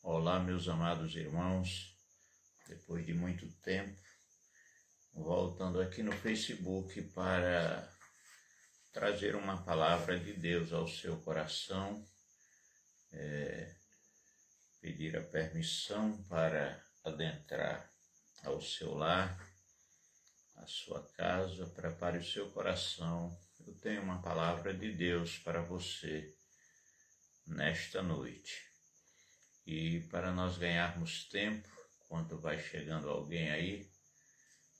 Olá, meus amados irmãos, depois de muito tempo, voltando aqui no Facebook para trazer uma palavra de Deus ao seu coração, pedir a permissão para adentrar ao seu lar, à sua casa, prepare o seu coração. Eu tenho uma palavra de Deus para você nesta noite. E para nós ganharmos tempo, quando vai chegando alguém aí,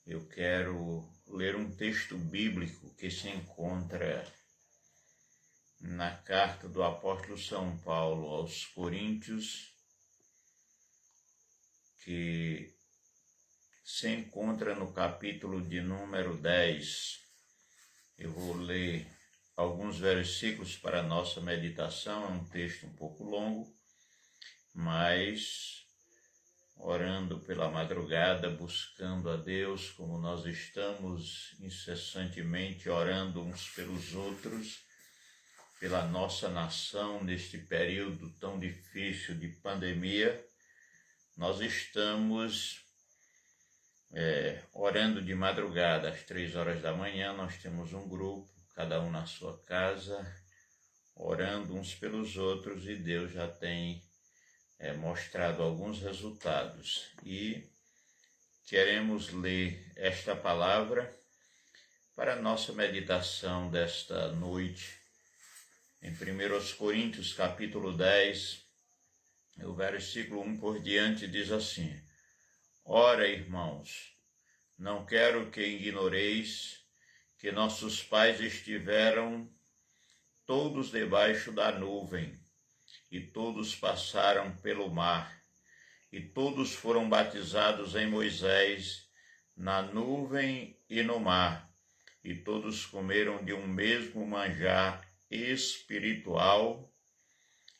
eu quero ler um texto bíblico que se encontra na carta do apóstolo São Paulo aos Coríntios, que se encontra no capítulo de número 10. Eu vou ler alguns versículos para a nossa meditação, é um texto um pouco longo, mas orando pela madrugada, buscando a Deus, como nós estamos incessantemente orando uns pelos outros, pela nossa nação neste período tão difícil de pandemia, nós estamos orando de madrugada, às 3 horas da manhã, nós temos um grupo, cada um na sua casa, orando uns pelos outros, e Deus já tem mostrado alguns resultados. E queremos ler esta palavra para a nossa meditação desta noite. Em 1 Coríntios, capítulo 10, o versículo 1 por diante diz assim: Ora, irmãos, não quero que ignoreis que nossos pais estiveram todos debaixo da nuvem, e todos passaram pelo mar, e todos foram batizados em Moisés, na nuvem e no mar, e todos comeram de um mesmo manjar espiritual,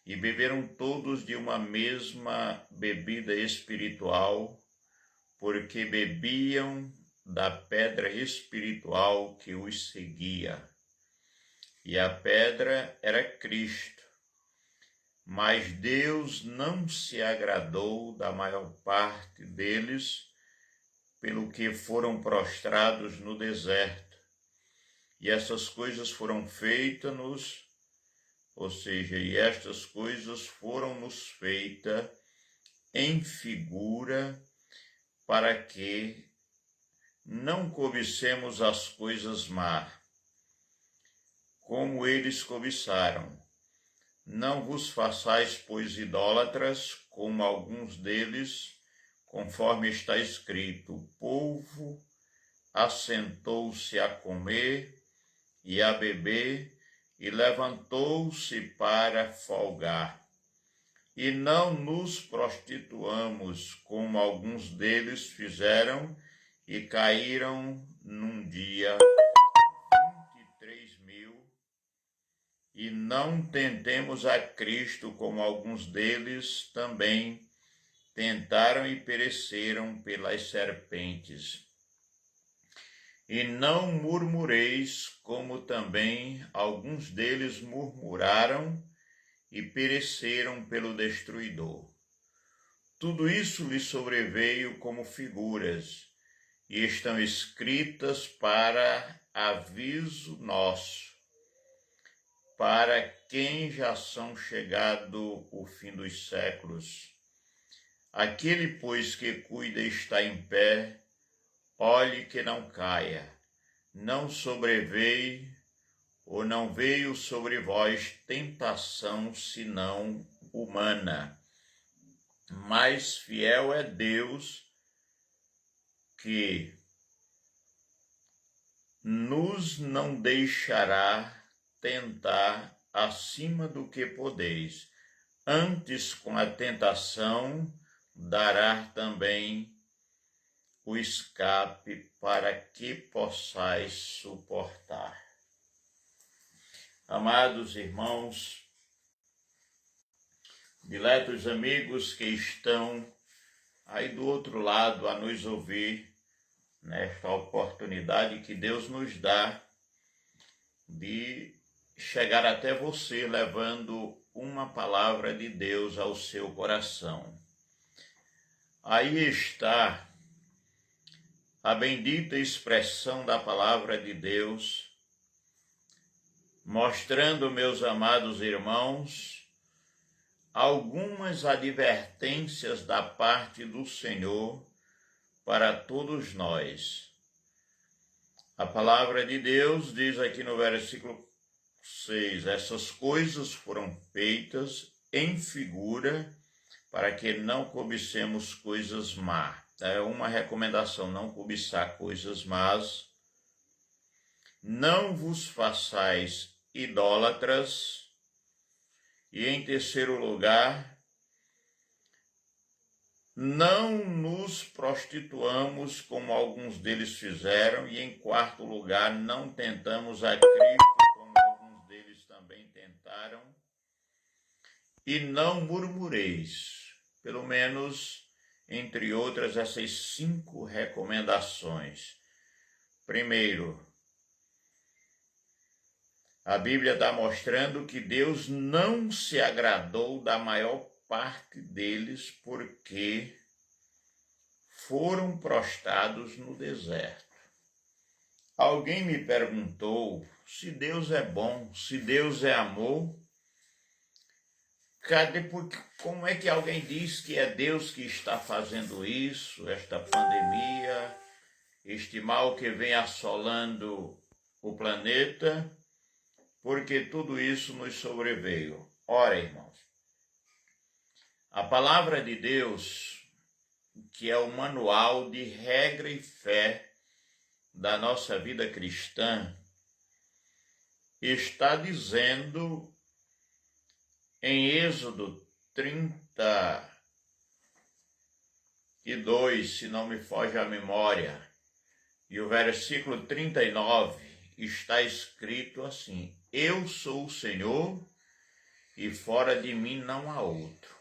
e beberam todos de uma mesma bebida espiritual, porque bebiam da pedra espiritual que os seguia. E a pedra era Cristo. Mas Deus não se agradou da maior parte deles, pelo que foram prostrados no deserto. E essas coisas foram feitas-nos, estas coisas foram-nos feitas em figura, para que não cobicemos as coisas más, como eles cobiçaram. Não vos façais, pois, idólatras, como alguns deles, conforme está escrito: o povo assentou-se a comer e a beber, e levantou-se para folgar. E não nos prostituamos, como alguns deles fizeram, e caíram num dia 23.000. E não tentemos a Cristo, como alguns deles também tentaram e pereceram pelas serpentes. E não murmureis, como também alguns deles murmuraram e pereceram pelo destruidor. Tudo isso lhes sobreveio como figuras, e estão escritas para aviso nosso, para quem já são chegado o fim dos séculos. Aquele, pois, que cuida está em pé, olhe que não caia, não sobreveio ou não veio sobre vós tentação senão humana. Mas fiel é Deus, que nos não deixará tentar acima do que podeis. Antes, com a tentação, dará também o escape para que possais suportar. Amados irmãos, diletos amigos que estão aí do outro lado a nos ouvir, nesta oportunidade que Deus nos dá de chegar até você levando uma palavra de Deus ao seu coração. Aí está a bendita expressão da palavra de Deus, mostrando, meus amados irmãos, algumas advertências da parte do Senhor para todos nós. A palavra de Deus diz aqui no versículo 6, essas coisas foram feitas em figura para que não cobicemos coisas más. É uma recomendação, não cobiçar coisas más. Não vos façais idólatras. E em terceiro lugar, não nos prostituamos como alguns deles fizeram. E em quarto lugar, não tentamos a Cristo como alguns deles também tentaram. E não murmureis. Pelo menos, entre outras, essas 5 recomendações. Primeiro, a Bíblia está mostrando que Deus não se agradou da maior parte deles porque foram prostrados no deserto. Alguém me perguntou se Deus é bom, se Deus é amor. Como é que alguém diz que é Deus que está fazendo isso, esta pandemia, este mal que vem assolando o planeta? Porque tudo isso nos sobreveio. Ora, irmãos, a palavra de Deus, que é o manual de regra e fé da nossa vida cristã, está dizendo em Êxodo 32, se não me foge a memória, e o versículo 39, está escrito assim: eu sou o Senhor e fora de mim não há outro.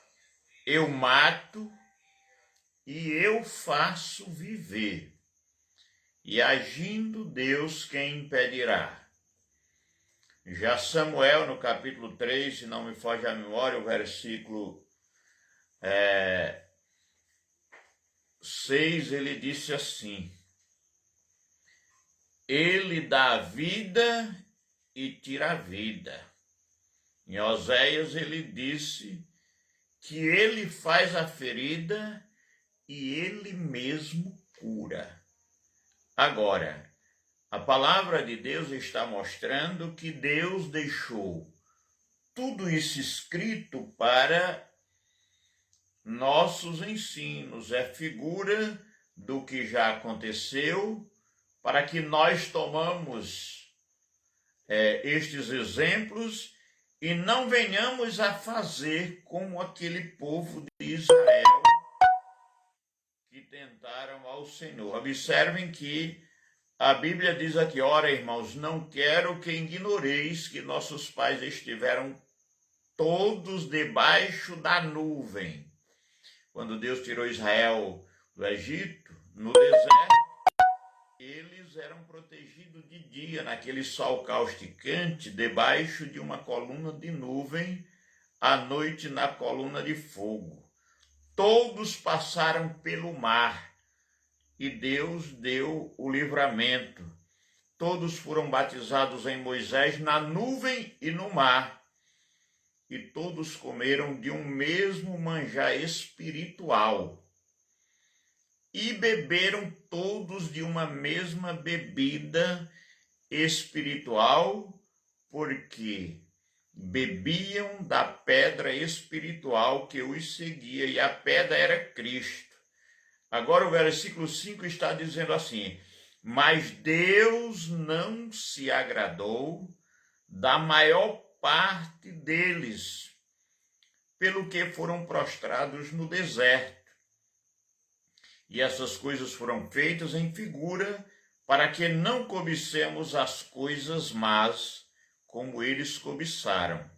Eu mato e eu faço viver. E agindo Deus, quem impedirá? Já Samuel, no capítulo 3, se não me foge a memória, o versículo 6, ele disse assim: ele dá a vida e tira a vida. Em Oséias ele disse que ele faz a ferida e ele mesmo cura. Agora, a palavra de Deus está mostrando que Deus deixou tudo isso escrito para nossos ensinos. É figura do que já aconteceu, para que nós tomamos estes exemplos e não venhamos a fazer como aquele povo de Israel que tentaram ao Senhor. Observem que a Bíblia diz aqui: ora, irmãos, não quero que ignoreis que nossos pais estiveram todos debaixo da nuvem. Quando Deus tirou Israel do Egito, no deserto, eles eram protegidos de dia, naquele sol causticante, debaixo de uma coluna de nuvem, à noite na coluna de fogo. Todos passaram pelo mar e Deus deu o livramento. Todos foram batizados em Moisés na nuvem e no mar. E todos comeram de um mesmo manjar espiritual. E beberam todos de uma mesma bebida espiritual, porque bebiam da pedra espiritual que os seguia, e a pedra era Cristo. Agora o versículo 5 está dizendo assim: mas Deus não se agradou da maior parte deles, pelo que foram prostrados no deserto. E essas coisas foram feitas em figura, para que não cobicemos as coisas más, como eles cobiçaram.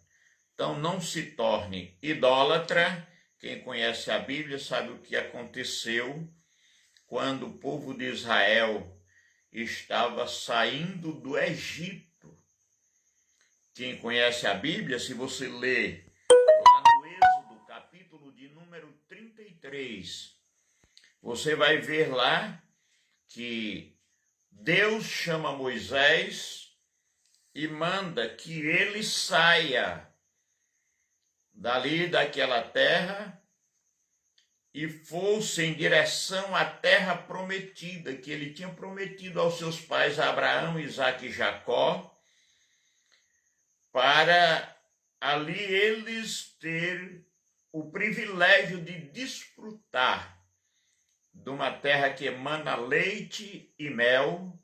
Então não se torne idólatra. Quem conhece a Bíblia sabe o que aconteceu quando o povo de Israel estava saindo do Egito. Quem conhece a Bíblia, se você ler 33, você vai ver lá que Deus chama Moisés e manda que ele saia dali daquela terra e fosse em direção à terra prometida, que ele tinha prometido aos seus pais Abraão, Isaque e Jacó, para ali eles ter o privilégio de desfrutar de uma terra que emana leite e mel,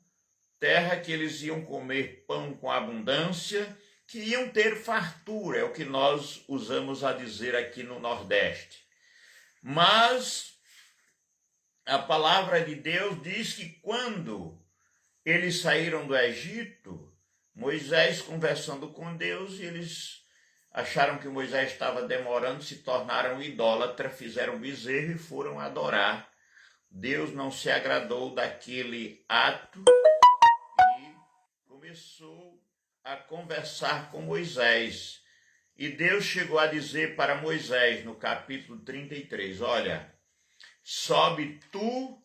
terra que eles iam comer pão com abundância, que iam ter fartura, é o que nós usamos a dizer aqui no Nordeste. Mas a palavra de Deus diz que quando eles saíram do Egito, Moisés conversando com Deus, eles acharam que Moisés estava demorando, se tornaram idólatras, fizeram bezerro e foram adorar. Deus não se agradou daquele ato e começou a conversar com Moisés. E Deus chegou a dizer para Moisés, no capítulo 33, olha, sobe tu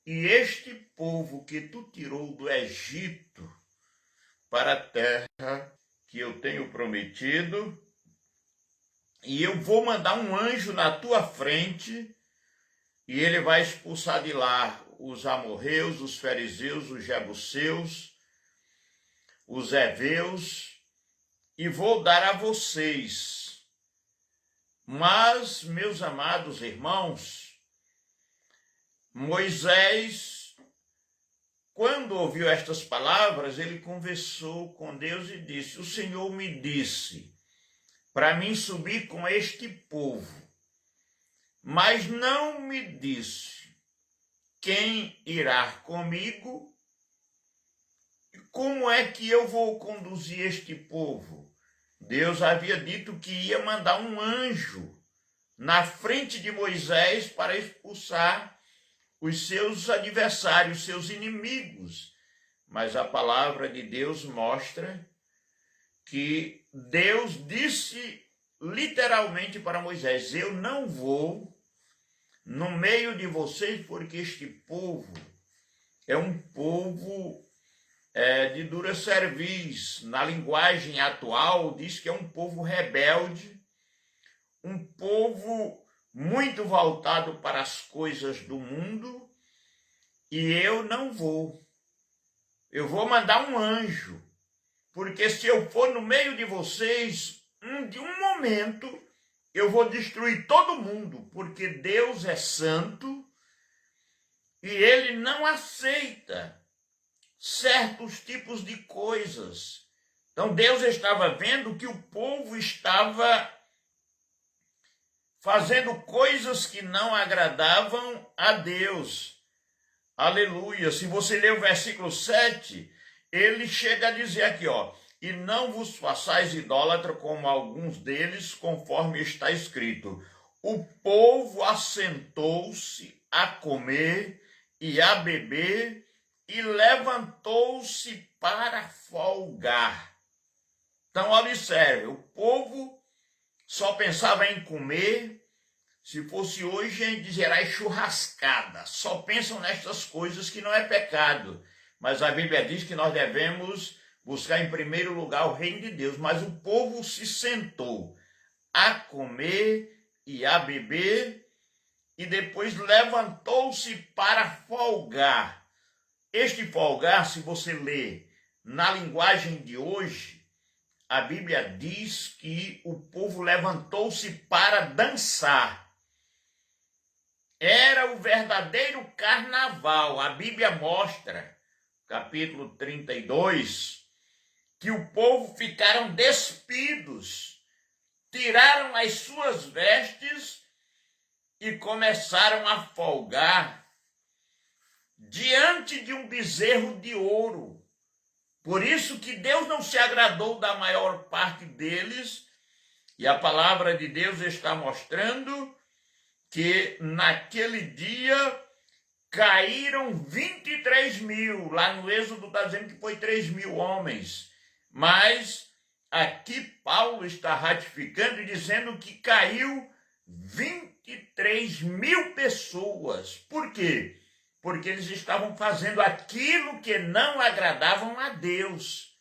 e este povo que tu tirou do Egito para a terra que eu tenho prometido, e eu vou mandar um anjo na tua frente, e ele vai expulsar de lá os amorreus, os fariseus, os jebuseus, os heveus, e vou dar a vocês. Mas, meus amados irmãos, Moisés, quando ouviu estas palavras, ele conversou com Deus e disse, o Senhor me disse para mim subir com este povo, mas não me disse quem irá comigo. Como é que eu vou conduzir este povo? Deus havia dito que ia mandar um anjo na frente de Moisés para expulsar os seus adversários, seus inimigos. Mas a palavra de Deus mostra que Deus disse literalmente para Moisés, eu não vou no meio de vocês porque este povo é um povo de dura cerviz. Na linguagem atual, diz que é um povo rebelde, um povo muito voltado para as coisas do mundo, e eu não vou. Eu vou mandar um anjo, porque se eu for no meio de vocês, de um momento, eu vou destruir todo mundo, porque Deus é santo e ele não aceita certos tipos de coisas. Então Deus estava vendo que o povo estava fazendo coisas que não agradavam a Deus. Aleluia. Se você ler o versículo 7, ele chega a dizer aqui, ó, e não vos façais idólatra como alguns deles, conforme está escrito. O povo assentou-se a comer e a beber, e levantou-se para folgar. Então, observe, o povo só pensava em comer. Se fosse hoje, a gente diria churrascada. Só pensam nestas coisas que não é pecado. Mas a Bíblia diz que nós devemos buscar em primeiro lugar o reino de Deus. Mas o povo se sentou a comer e a beber, e depois levantou-se para folgar. Este folgar, se você ler na linguagem de hoje, a Bíblia diz que o povo levantou-se para dançar. Era o verdadeiro carnaval. A Bíblia mostra, capítulo 32, que o povo ficaram despidos, tiraram as suas vestes e começaram a folgar diante de um bezerro de ouro. Por isso que Deus não se agradou da maior parte deles, e a palavra de Deus está mostrando que naquele dia caíram 23 mil. Lá no Êxodo está dizendo que foi 3 mil homens. Mas aqui Paulo está ratificando e dizendo que caiu 23.000 pessoas. Por quê? Porque eles estavam fazendo aquilo que não agradavam a Deus.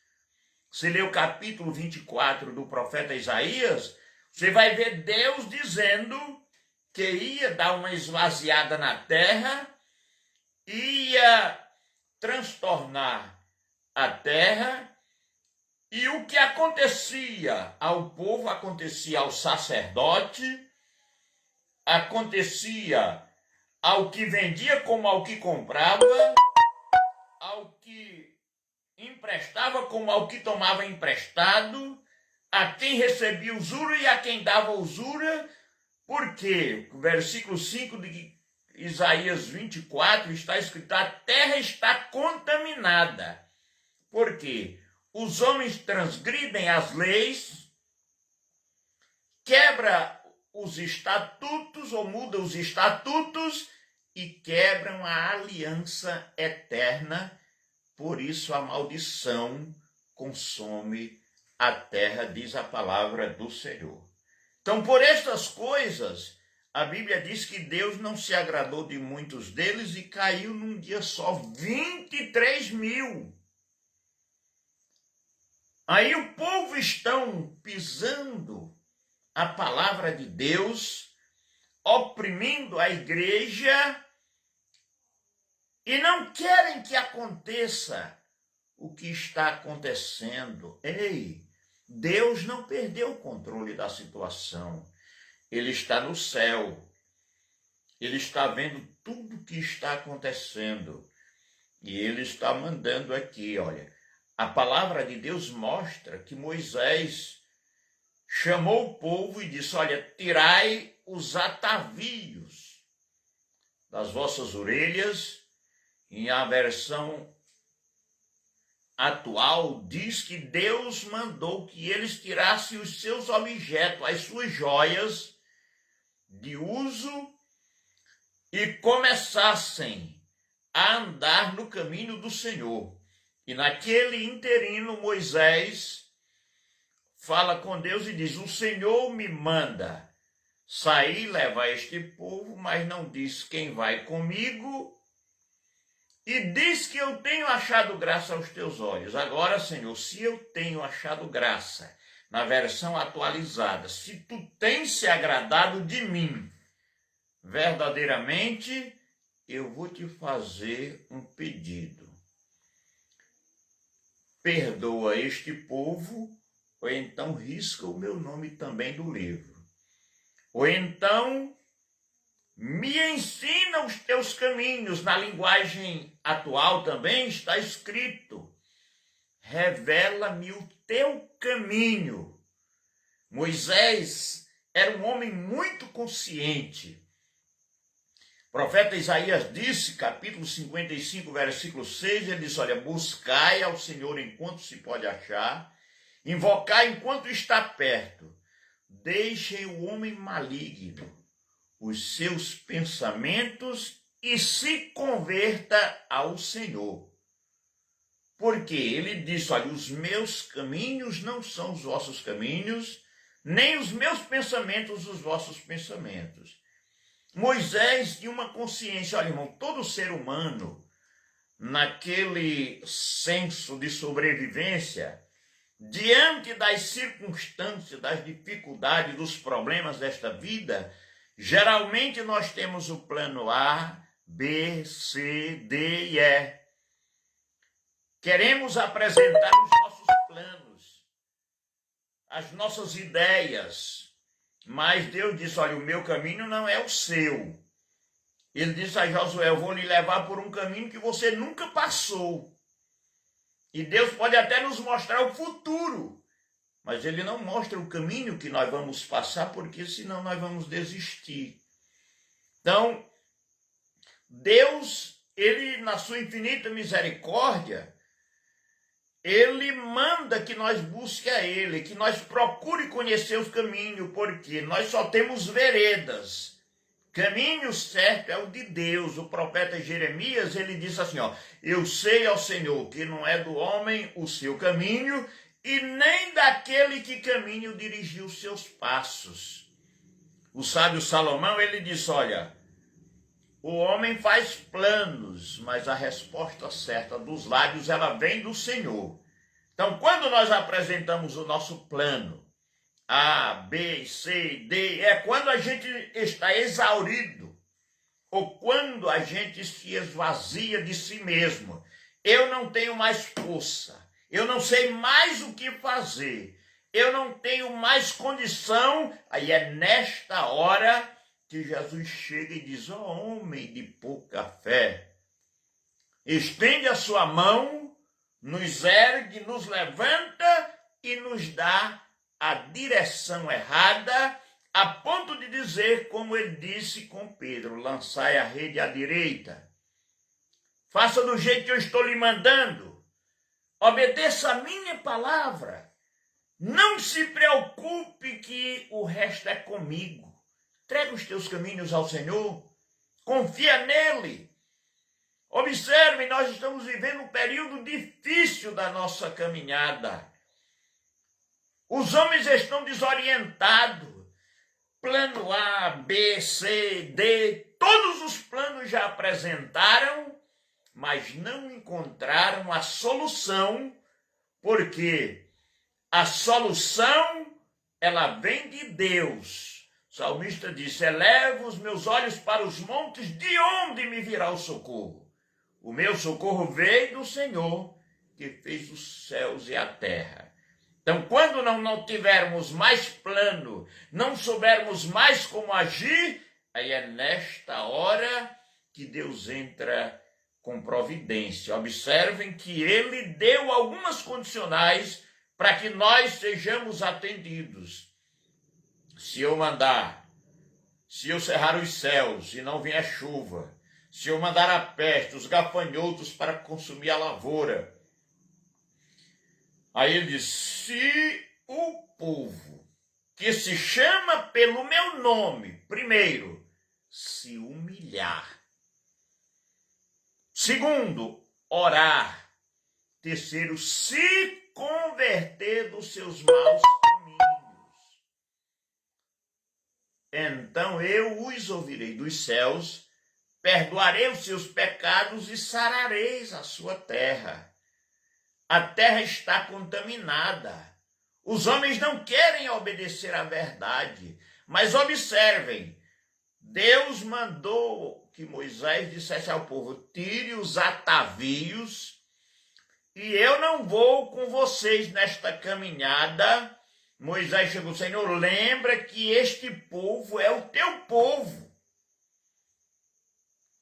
Você lê o capítulo 24 do profeta Isaías, você vai ver Deus dizendo que ia dar uma esvaziada na terra, ia transtornar a terra, e o que acontecia ao povo, acontecia ao sacerdote, acontecia ao que vendia como ao que comprava, ao que emprestava como ao que tomava emprestado, a quem recebia usura e a quem dava usura, porque o versículo 5 de Isaías 24 está escrito: a terra está contaminada. Por quê? Os homens transgridem as leis, quebra os estatutos ou muda os estatutos e quebram a aliança eterna. Por isso a maldição consome a terra, diz a palavra do Senhor. Então, por estas coisas, a Bíblia diz que Deus não se agradou de muitos deles e caiu num dia só 23.000. Aí o povo estão pisando a palavra de Deus, oprimindo a igreja e não querem que aconteça o que está acontecendo. Ei, Deus não perdeu o controle da situação. Ele está no céu. Ele está vendo tudo o que está acontecendo. E ele está mandando aqui, olha. A palavra de Deus mostra que Moisés chamou o povo e disse: olha, tirai os atavios das vossas orelhas. Em a versão atual diz que Deus mandou que eles tirassem os seus objetos, as suas joias de uso e começassem a andar no caminho do Senhor. E naquele interino, Moisés fala com Deus e diz: o Senhor me manda sair e levar este povo, mas não diz quem vai comigo, e diz que eu tenho achado graça aos teus olhos. Agora, Senhor, se eu tenho achado graça, na versão atualizada, se tu tens se agradado de mim, verdadeiramente, eu vou te fazer um pedido. Perdoa este povo, ou então risca o meu nome também do livro. Ou então me ensina os teus caminhos. Na linguagem atual também está escrito: revela-me o teu caminho. Moisés era um homem muito consciente. O profeta Isaías disse, capítulo 55, versículo 6, ele disse: olha, buscai ao Senhor enquanto se pode achar, invocai enquanto está perto, deixem o homem maligno os seus pensamentos e se converta ao Senhor. Porque ele disse: olha, os meus caminhos não são os vossos caminhos, nem os meus pensamentos os vossos pensamentos. Moisés tinha uma consciência, olha, irmão, todo ser humano, naquele senso de sobrevivência, diante das circunstâncias, das dificuldades, dos problemas desta vida, geralmente nós temos o plano A, B, C, D e E. Queremos apresentar os nossos planos, as nossas ideias, mas Deus disse: olha, o meu caminho não é o seu. Ele disse a Josué: eu vou lhe levar por um caminho que você nunca passou. E Deus pode até nos mostrar o futuro, mas ele não mostra o caminho que nós vamos passar, porque senão nós vamos desistir. Então, Deus, ele na sua infinita misericórdia, ele manda que nós busque a ele, que nós procure conhecer os caminhos, porque nós só temos veredas. Caminho certo é o de Deus. O profeta Jeremias, ele disse assim, ó: eu sei ao Senhor que não é do homem o seu caminho, e nem daquele que caminho dirigiu os seus passos. O sábio Salomão, ele disse, olha, o homem faz planos, mas a resposta certa dos lábios, ela vem do Senhor. Então, quando nós apresentamos o nosso plano, A, B, C, D, é quando a gente está exaurido, ou quando a gente se esvazia de si mesmo. Eu não tenho mais força, eu não sei mais o que fazer, eu não tenho mais condição. Aí é nesta hora que Jesus chega e diz, ó homem de pouca fé, estende a sua mão, nos ergue, nos levanta e nos dá a direção errada, a ponto de dizer, como ele disse com Pedro, lançai a rede à direita. Faça do jeito que eu estou lhe mandando. Obedeça a minha palavra. Não se preocupe que o resto é comigo. Entrega os teus caminhos ao Senhor. Confia nele. Observe, nós estamos vivendo um período difícil da nossa caminhada. Os homens estão desorientados. Plano A, B, C, D, todos os planos já apresentaram, mas não encontraram a solução, porque a solução, ela vem de Deus. O salmista disse, elevo os meus olhos para os montes, de onde me virá o socorro? O meu socorro veio do Senhor, que fez os céus e a terra. Então, quando não tivermos mais plano, não soubermos mais como agir, aí é nesta hora que Deus entra com providência. Observem que ele deu algumas condicionais para que nós sejamos atendidos. Se eu mandar, se eu cerrar os céus e não vier chuva, se eu mandar a peste, os gafanhotos para consumir a lavoura. Aí ele diz, se o povo que se chama pelo meu nome, primeiro, se humilhar. Segundo, orar. Terceiro, se converter dos seus maus caminhos. Então eu os ouvirei dos céus, perdoarei os seus pecados e sarareis a sua terra. A terra está contaminada. Os homens não querem obedecer à verdade. Mas observem, Deus mandou que Moisés dissesse ao povo, tire os atavios e eu não vou com vocês nesta caminhada. Moisés chegou, Senhor, lembra que este povo é o teu povo.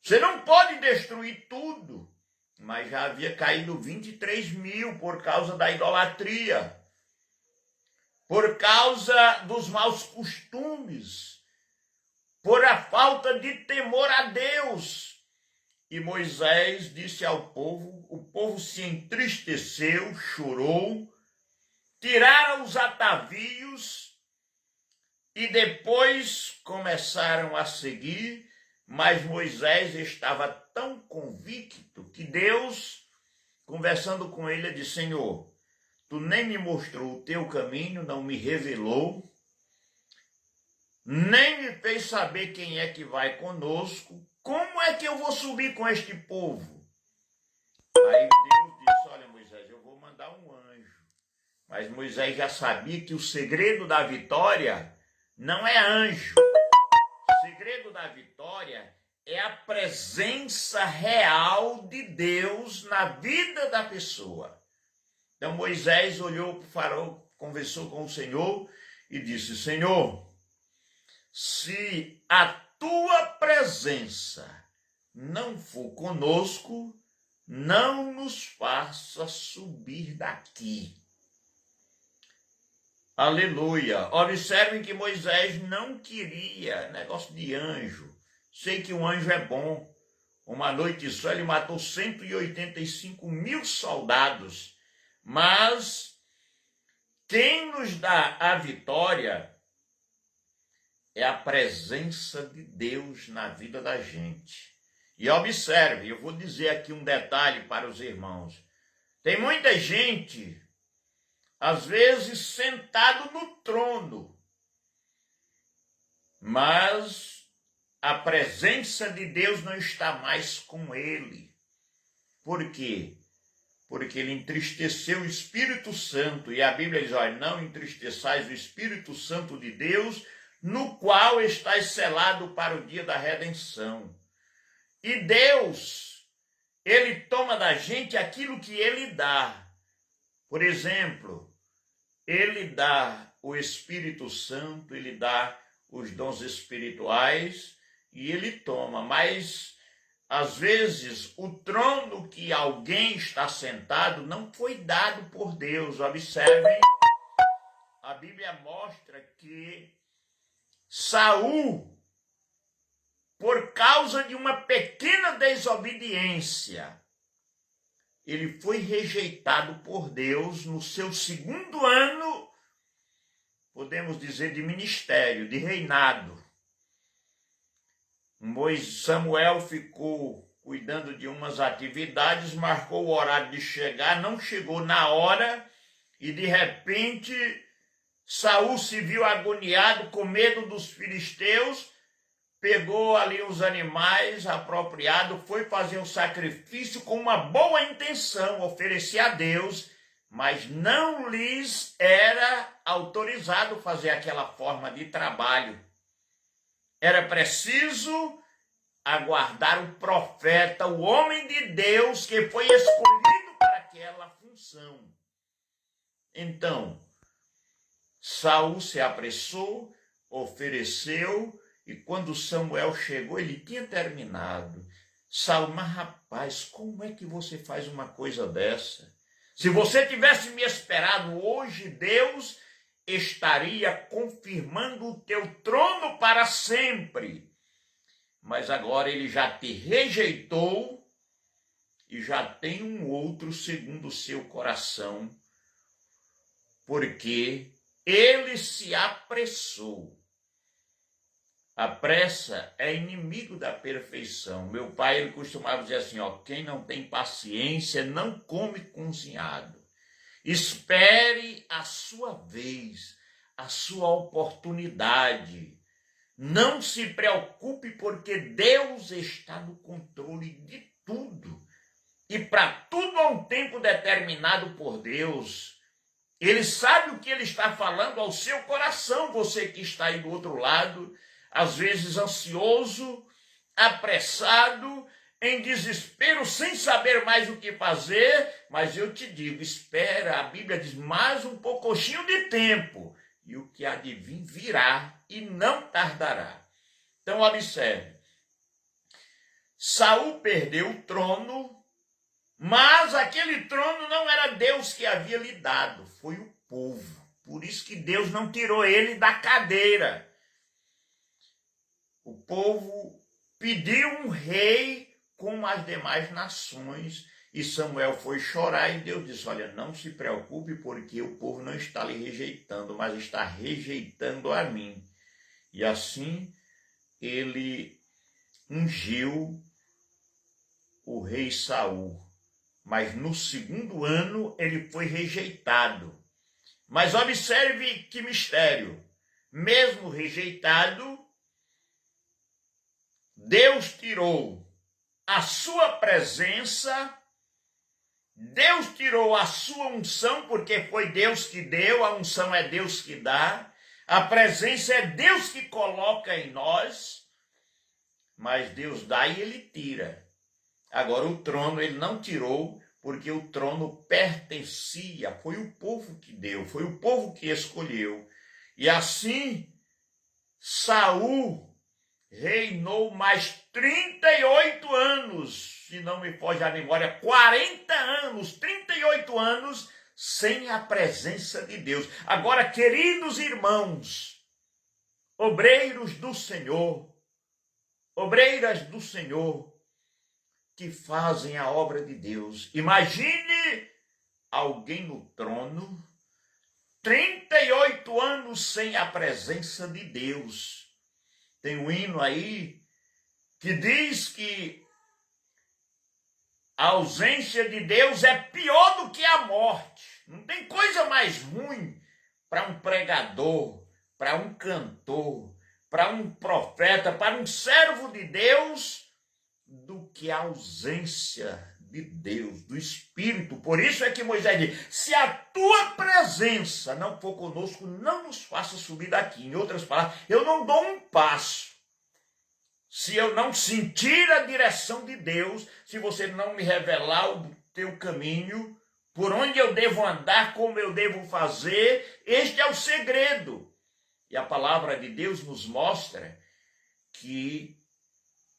Você não pode destruir tudo. Mas já havia caído 23 mil por causa da idolatria, por causa dos maus costumes, por a falta de temor a Deus. E Moisés disse ao povo, o povo se entristeceu, chorou, tiraram os atavios e depois começaram a seguir. Mas Moisés estava tão convicto que Deus, conversando com ele, disse, Senhor, tu nem me mostrou o teu caminho, não me revelou, nem me fez saber quem é que vai conosco, como é que eu vou subir com este povo? Aí Deus disse, olha Moisés, eu vou mandar um anjo. Mas Moisés já sabia que o segredo da vitória não é anjo. O segredo da vitória é a presença real de Deus na vida da pessoa. Então Moisés olhou para o faraó, conversou com o Senhor e disse, Senhor, se a tua presença não for conosco, não nos faça subir daqui. Aleluia. Observem que Moisés não queria negócio de anjo. Sei que um anjo é bom. Uma noite só ele matou 185 mil soldados. Mas quem nos dá a vitória é a presença de Deus na vida da gente. E observe, eu vou dizer aqui um detalhe para os irmãos. Tem muita gente, às vezes, sentado no trono, mas a presença de Deus não está mais com ele. Por quê? Porque ele entristeceu o Espírito Santo, e a Bíblia diz, olha, não entristeçais o Espírito Santo de Deus, no qual estáis selado para o dia da redenção. E Deus, ele toma da gente aquilo que ele dá. Por exemplo, ele dá o Espírito Santo, ele dá os dons espirituais e ele toma, mas às vezes o trono que alguém está sentado não foi dado por Deus. Observem, a Bíblia mostra que Saul, por causa de uma pequena desobediência, ele foi rejeitado por Deus no seu segundo ano, podemos dizer, de ministério, de reinado. Samuel ficou cuidando de umas atividades, marcou o horário de chegar, não chegou na hora e de repente Saul se viu agoniado com medo dos filisteus, pegou ali os animais apropriados, foi fazer um sacrifício com uma boa intenção, oferecer a Deus, mas não lhes era autorizado fazer aquela forma de trabalho. Era preciso aguardar o profeta, o homem de Deus que foi escolhido para aquela função. Então, Saul se apressou, ofereceu, e quando Samuel chegou, ele tinha terminado. Saul, mas rapaz, como é que você faz uma coisa dessa? Se você tivesse me esperado hoje, Deus estaria confirmando o teu trono para sempre. Mas agora ele já te rejeitou e já tem um outro segundo o seu coração, porque ele se apressou. A pressa é inimigo da perfeição. Meu pai, ele costumava dizer assim, ó, quem não tem paciência não come cozinhado. Espere a sua vez, a sua oportunidade. Não se preocupe, porque Deus está no controle de tudo. E para tudo há um tempo determinado por Deus. Ele sabe o que ele está falando ao seu coração, você que está aí do outro lado, às vezes ansioso, apressado, em desespero, sem saber mais o que fazer, mas eu te digo, espera, a Bíblia diz, mais um pouquinho de tempo, e o que há de vir virá e não tardará. Então, observe, Saul perdeu o trono, mas aquele trono não era Deus que havia lhe dado, foi o povo. Por isso que Deus não tirou ele da cadeira. O povo pediu um rei como as demais nações, e Samuel foi chorar, e Deus disse, olha, não se preocupe, porque o povo não está lhe rejeitando, mas está rejeitando a mim. E assim ele ungiu o rei Saul. Mas no segundo ano ele foi rejeitado. Mas observe que mistério. Mesmo rejeitado, Deus tirou a sua presença, Deus tirou a sua unção, porque foi Deus que deu, a unção é Deus que dá, a presença é Deus que coloca em nós, mas Deus dá e ele tira. Agora o trono ele não tirou, porque o trono pertencia, foi o povo que deu, foi o povo que escolheu. E assim, Saul reinou mais 38 anos, se não me foge a memória, 40 anos, 38 anos, sem a presença de Deus. Agora, queridos irmãos, obreiros do Senhor, obreiras do Senhor, que fazem a obra de Deus. Imagine alguém no trono, 38 anos sem a presença de Deus. Tem um hino aí que diz que a ausência de Deus é pior do que a morte. Não tem coisa mais ruim para um pregador, para um cantor, para um profeta, para um servo de Deus, do que a ausência de Deus, do Espírito. Por isso é que Moisés diz, se a tua presença não for conosco, não nos faça subir daqui. Em outras palavras, eu não dou um passo se eu não sentir a direção de Deus, se você não me revelar o teu caminho, por onde eu devo andar, como eu devo fazer. Este é o segredo. E a palavra de Deus nos mostra que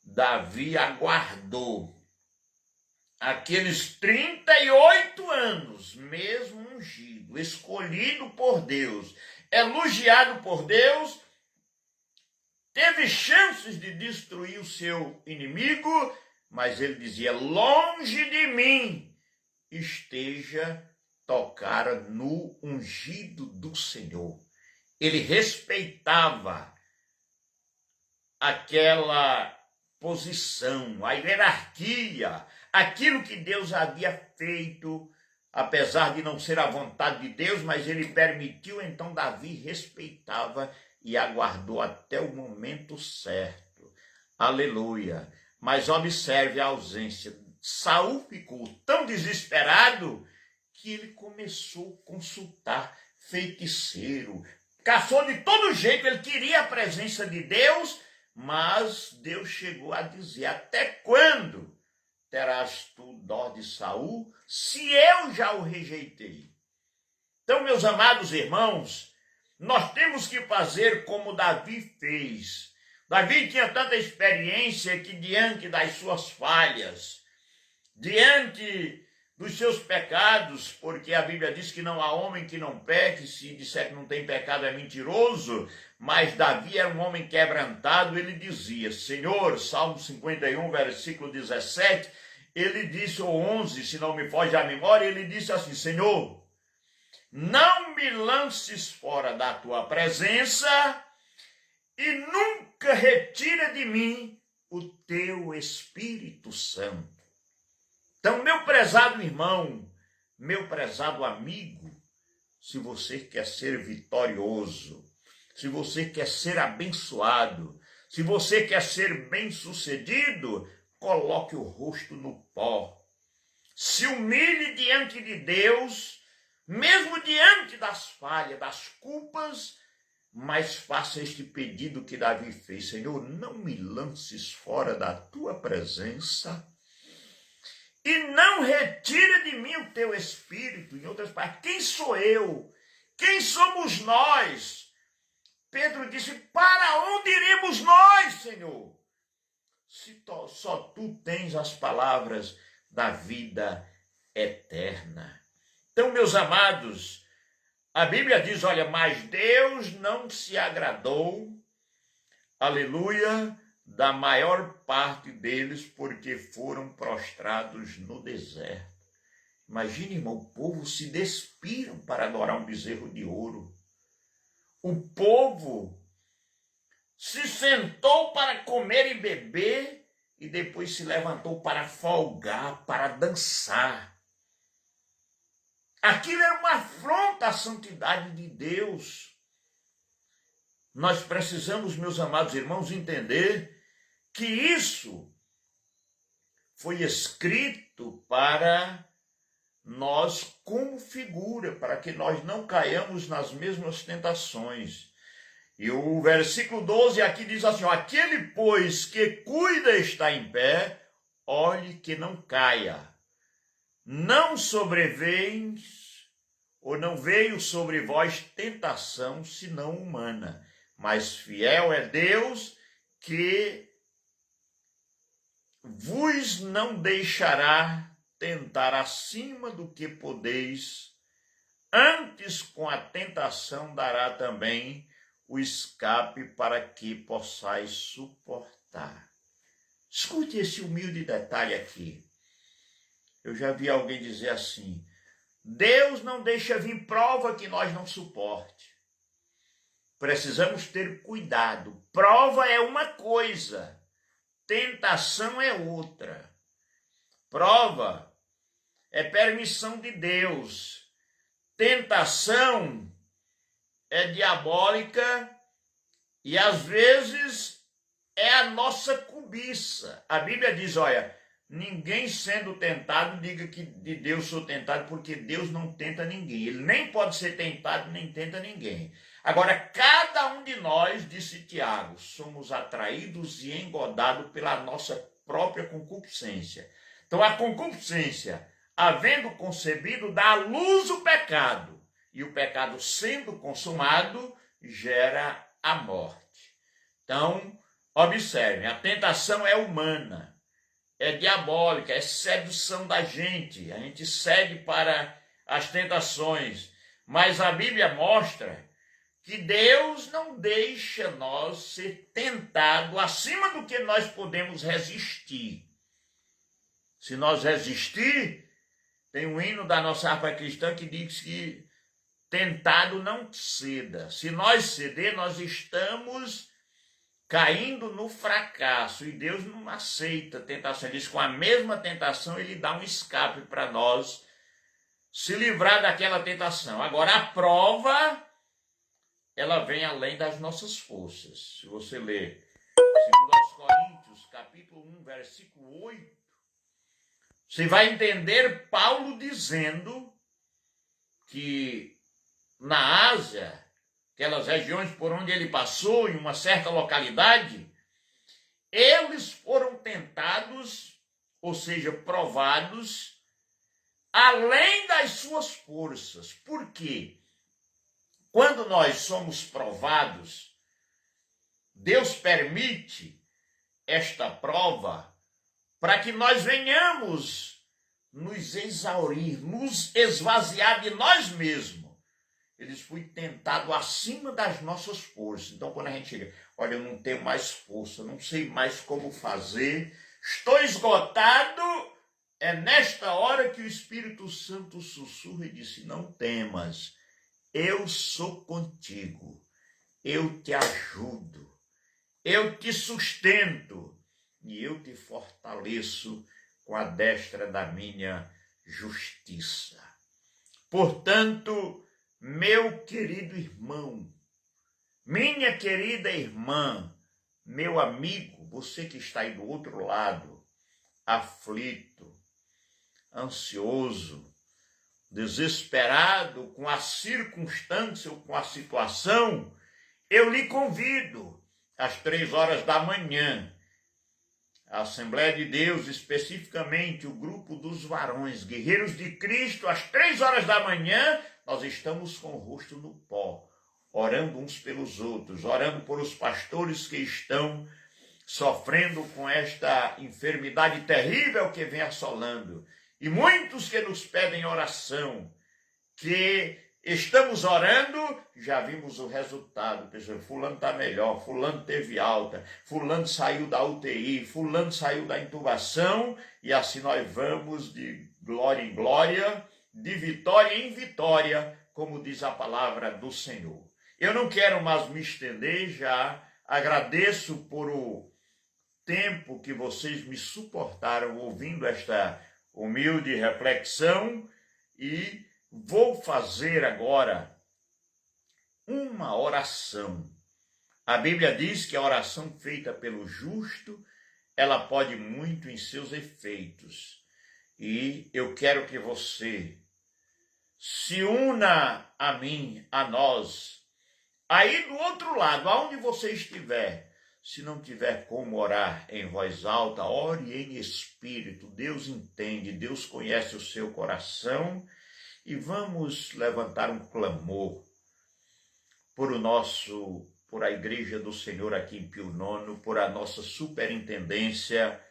Davi aguardou aqueles 38 anos, mesmo ungido, escolhido por Deus, elogiado por Deus, teve chances de destruir o seu inimigo, mas ele dizia, longe de mim esteja tocar no ungido do Senhor. Ele respeitava aquela posição, a hierarquia, aquilo que Deus havia feito, apesar de não ser a vontade de Deus, mas ele permitiu, então Davi respeitava e aguardou até o momento certo. Aleluia! Mas observe a ausência. Saul ficou tão desesperado que ele começou a consultar feiticeiro, caçou de todo jeito, ele queria a presença de Deus, mas Deus chegou a dizer, até quando terás tu dó de Saul, se eu já o rejeitei? Então, meus amados irmãos, nós temos que fazer como Davi fez. Davi tinha tanta experiência que diante das suas falhas, diante dos seus pecados, porque a Bíblia diz que não há homem que não peque, se disser que não tem pecado é mentiroso, mas Davi era um homem quebrantado, ele dizia, Senhor, Salmo 51, versículo 17, ele disse, ou 11, se não me foge a memória, ele disse assim, Senhor, não me lances fora da tua presença e nunca retira de mim o teu Espírito Santo. Então, meu prezado irmão, meu prezado amigo, se você quer ser vitorioso, se você quer ser abençoado, se você quer ser bem-sucedido, coloque o rosto no pó. Se humilhe diante de Deus, mesmo diante das falhas, das culpas, mas faça este pedido que Davi fez. Senhor, não me lances fora da tua presença e não retira de mim o teu Espírito. Em outras palavras, quem sou eu? Quem somos nós? Pedro disse, para onde iremos nós, Senhor? Se só tu tens as palavras da vida eterna. Então, meus amados, a Bíblia diz, olha, mas Deus não se agradou, aleluia, da maior parte deles, porque foram prostrados no deserto. Imagine, irmão, o povo se despiram para adorar um bezerro de ouro. O povo se sentou para comer e beber e depois se levantou para folgar, para dançar. Aquilo era uma afronta à santidade de Deus. Nós precisamos, meus amados irmãos, entender que isso foi escrito para nós como figura, para que nós não caiamos nas mesmas tentações. E o versículo 12 aqui diz assim, ó, aquele, pois, que cuida está em pé, olhe que não caia. Não sobreveio ou não veio sobre vós tentação, senão humana. Mas fiel é Deus, que vos não deixará tentar acima do que podeis, antes com a tentação dará também o escape para que possais suportar. Escute esse humilde detalhe aqui. Eu já vi alguém dizer assim, Deus não deixa vir prova que nós não suporte. Precisamos ter cuidado. Prova é uma coisa, tentação é outra. Prova é permissão de Deus. Tentação é diabólica E às vezes é a nossa cobiça. A Bíblia diz, olha, ninguém sendo tentado diga que de Deus sou tentado, porque Deus não tenta ninguém. Ele nem pode ser tentado, nem tenta ninguém. Agora, cada um de nós, disse Tiago, somos atraídos e engodados pela nossa própria concupiscência. Então, a concupiscência, havendo concebido, dá à luz o pecado. E o pecado, sendo consumado, gera a morte. Então, observem, a tentação é humana, é diabólica, é sedução da gente. A gente segue para as tentações. Mas a Bíblia mostra que Deus não deixa nós ser tentado acima do que nós podemos resistir. Se nós resistir, tem um hino da nossa harpa cristã que diz que tentado não ceda. Se nós ceder, nós estamos caindo no fracasso. E Deus não aceita tentação. Ele diz que com a mesma tentação ele dá um escape para nós se livrar daquela tentação. Agora, a prova, ela vem além das nossas forças. Se você ler 2 Coríntios, capítulo 1, versículo 8, você vai entender Paulo dizendo que na Ásia, aquelas regiões por onde ele passou, em uma certa localidade, eles foram tentados, ou seja, provados, além das suas forças. Por quê? Quando nós somos provados, Deus permite esta prova para que nós venhamos nos exaurir, nos esvaziar de nós mesmos. Eles foram tentados acima das nossas forças. Então, quando a gente chega, olha, eu não tenho mais força, não sei mais como fazer, estou esgotado, é nesta hora que o Espírito Santo sussurra e disse, não temas, eu sou contigo, eu te ajudo, eu te sustento e eu te fortaleço com a destra da minha justiça. Portanto, meu querido irmão, minha querida irmã, meu amigo, você que está aí do outro lado, aflito, ansioso, desesperado com a circunstância ou com a situação, eu lhe convido às 3 horas da manhã, a Assembleia de Deus, especificamente o grupo dos varões, guerreiros de Cristo, às 3 horas da manhã, nós estamos com o rosto no pó, orando uns pelos outros, orando por os pastores que estão sofrendo com esta enfermidade terrível que vem assolando. E muitos que nos pedem oração, que estamos orando, já vimos o resultado. Pessoal, fulano está melhor, fulano teve alta, fulano saiu da UTI, fulano saiu da intubação, e assim nós vamos de glória em glória, de vitória em vitória, como diz a palavra do Senhor. Eu não quero mais me estender, já agradeço por o tempo que vocês me suportaram ouvindo esta humilde reflexão e vou fazer agora uma oração. A Bíblia diz que a oração feita pelo justo, ela pode muito em seus efeitos. E eu quero que você se una a mim, a nós, aí do outro lado, aonde você estiver. Se não tiver como orar em voz alta, ore em espírito. Deus entende, Deus conhece o seu coração. E vamos levantar um clamor por a Igreja do Senhor aqui em Pio Nono, por a nossa superintendência,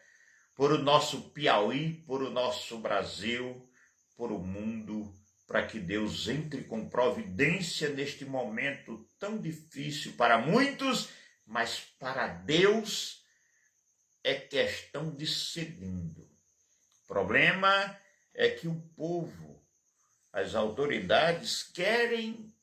por o nosso Piauí, por o nosso Brasil, por o mundo, para que Deus entre com providência neste momento tão difícil para muitos, mas para Deus é questão de segundo. O problema é que o povo, as autoridades querem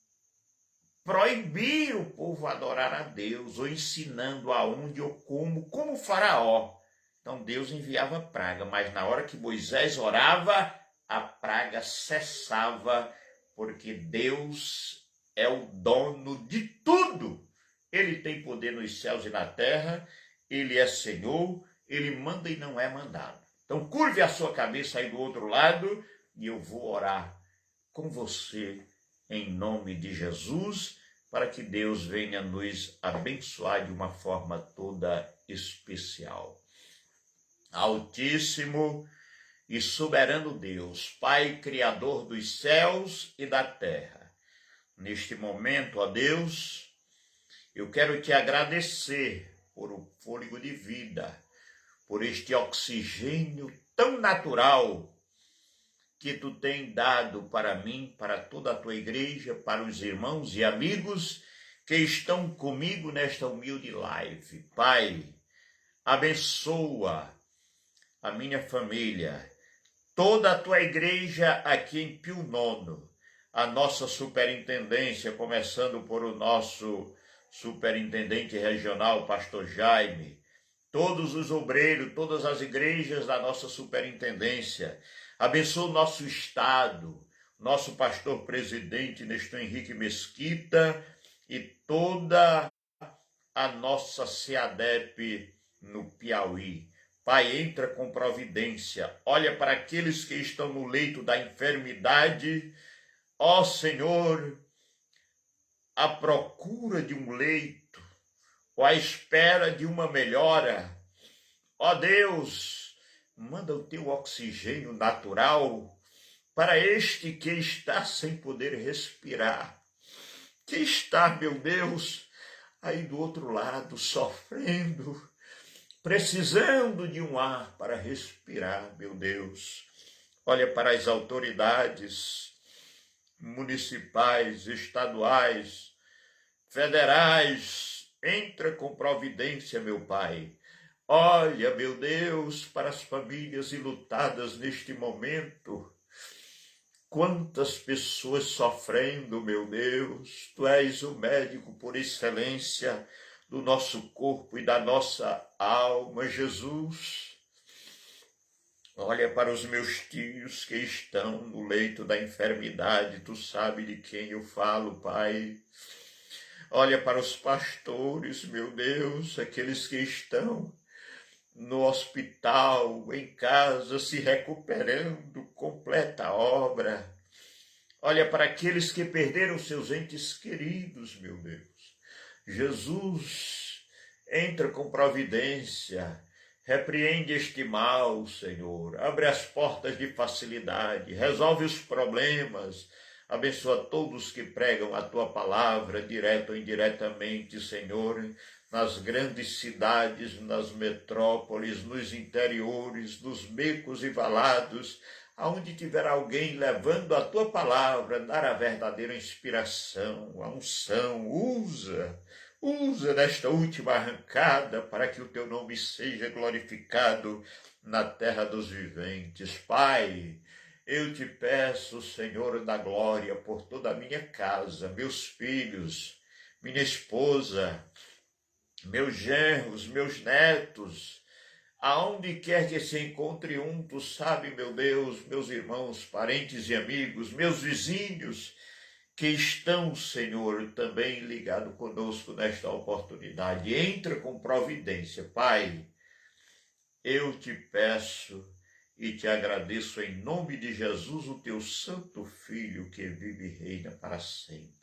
proibir o povo adorar a Deus, ou ensinando aonde ou como o Faraó. Então Deus enviava praga, mas na hora que Moisés orava, a praga cessava, porque Deus é o dono de tudo Ele tem poder nos céus e na terra, ele é Senhor, ele manda e não é mandado. Então curve a sua cabeça aí do outro lado e eu vou orar com você em nome de Jesus, para que Deus venha nos abençoar de uma forma toda especial. Altíssimo e soberano Deus, Pai Criador dos céus e da terra, neste momento, ó Deus, eu quero te agradecer por o fôlego de vida, por este oxigênio tão natural que tu tem dado para mim, para toda a tua igreja, para os irmãos e amigos que estão comigo nesta humilde live. Pai, abençoa a minha família, toda a tua igreja aqui em Pio Nono, a nossa superintendência, começando por o nosso superintendente regional, pastor Jaime, todos os obreiros, todas as igrejas da nossa superintendência. Abençoa o nosso estado, nosso pastor presidente Nestor Henrique Mesquita e toda a nossa SEADEP no Piauí. Pai, entra com providência, olha para aqueles que estão no leito da enfermidade, ó Senhor, à procura de um leito, ou à espera de uma melhora. Ó Deus, manda o teu oxigênio natural para este que está sem poder respirar, que está, meu Deus, aí do outro lado, sofrendo, precisando de um ar para respirar, meu Deus. Olha para as autoridades municipais, estaduais, federais, entra com providência, meu Pai. Olha, meu Deus, para as famílias enlutadas neste momento. Quantas pessoas sofrendo, meu Deus. Tu és o médico por excelência do nosso corpo e da nossa alma, Jesus. Olha para os meus tios que estão no leito da enfermidade. Tu sabe de quem eu falo, Pai. Olha para os pastores, meu Deus, aqueles que estão no hospital, em casa, se recuperando, completa a obra. Olha para aqueles que perderam seus entes queridos, meu Deus. Jesus, entra com providência, repreende este mal, Senhor. Abre as portas de facilidade, resolve os problemas. Abençoa todos que pregam a tua palavra, direto ou indiretamente, Senhor, nas grandes cidades, nas metrópoles, nos interiores, nos becos e valados, aonde tiver alguém levando a tua palavra, dar a verdadeira inspiração, a unção, usa nesta última arrancada para que o teu nome seja glorificado na terra dos viventes. Pai, eu te peço, Senhor da glória, por toda a minha casa, meus filhos, minha esposa, meus genros, meus netos, aonde quer que se encontre um, tu sabe, meu Deus, meus irmãos, parentes e amigos, meus vizinhos, que estão, Senhor, também ligados conosco nesta oportunidade. Entra com providência, Pai. Eu te peço e te agradeço em nome de Jesus, o teu santo Filho, que vive e reina para sempre.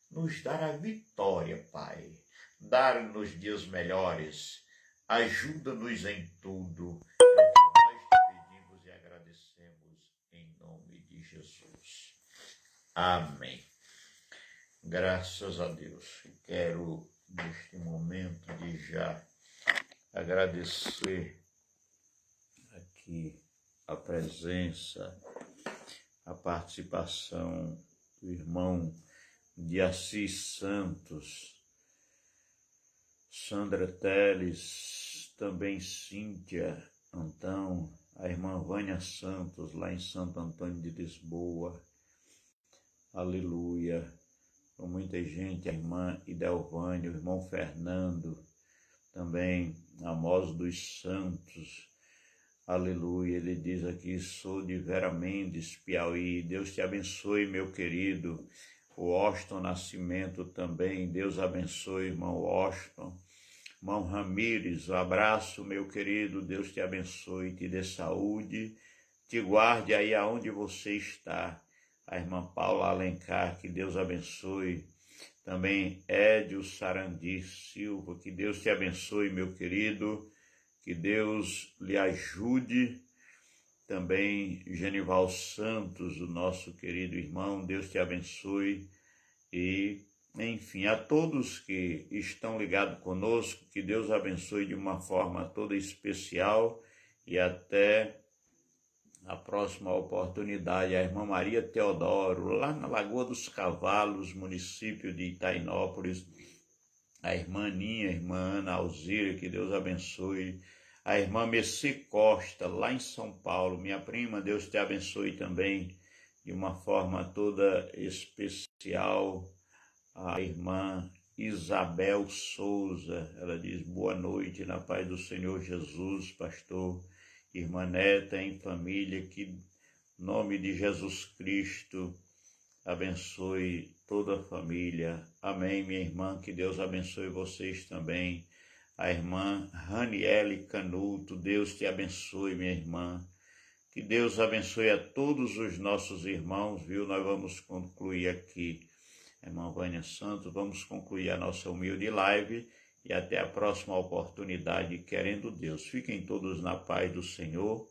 Nos dar a vitória, Pai. Dar-nos dias melhores. Ajuda-nos em tudo. É o que nós te pedimos e agradecemos em nome de Jesus. Amém. Graças a Deus. Quero, neste momento, de já agradecer aqui a presença, a participação do irmão de Assis Santos, Sandra Teles, também Cíntia Antão, a irmã Vânia Santos, lá em Santo Antônio de Lisboa. Aleluia. Com muita gente, a irmã Idelvânia, o irmão Fernando, também Amós dos Santos. Aleluia. Ele diz aqui, sou de Vera Mendes, Piauí. Deus te abençoe, meu querido. o Austin Nascimento também, Deus abençoe, irmão Austin. Irmão Ramires, um abraço, meu querido, Deus te abençoe, te dê saúde, te guarde aí aonde você está. A irmã Paula Alencar, que Deus abençoe. Também Édio Sarandi Silva, que Deus te abençoe, meu querido, que Deus lhe ajude. Também Genival Santos, o nosso querido irmão, Deus te abençoe. E, enfim, a todos que estão ligados conosco, que Deus abençoe de uma forma toda especial e até a próxima oportunidade. A irmã Maria Teodoro, lá na Lagoa dos Cavalos, município de Itainópolis. A irmã Ninha, a irmã Ana Alzira, que Deus abençoe. A irmã Messi Costa, lá em São Paulo, minha prima, Deus te abençoe também de uma forma toda especial. A irmã Isabel Souza, ela diz boa noite, na paz do Senhor Jesus, pastor. Irmã Neta, em família, que em nome de Jesus Cristo abençoe toda a família. Amém, minha irmã, que Deus abençoe vocês também. A irmã Raniele Canuto, Deus te abençoe, minha irmã. Que Deus abençoe a todos os nossos irmãos, viu? Nós vamos concluir aqui, irmã Vânia Santos, vamos concluir a nossa humilde live e até a próxima oportunidade, querendo Deus. Fiquem todos na paz do Senhor,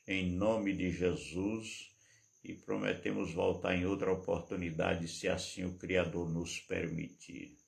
em nome de Jesus, e prometemos voltar em outra oportunidade, se assim o Criador nos permitir.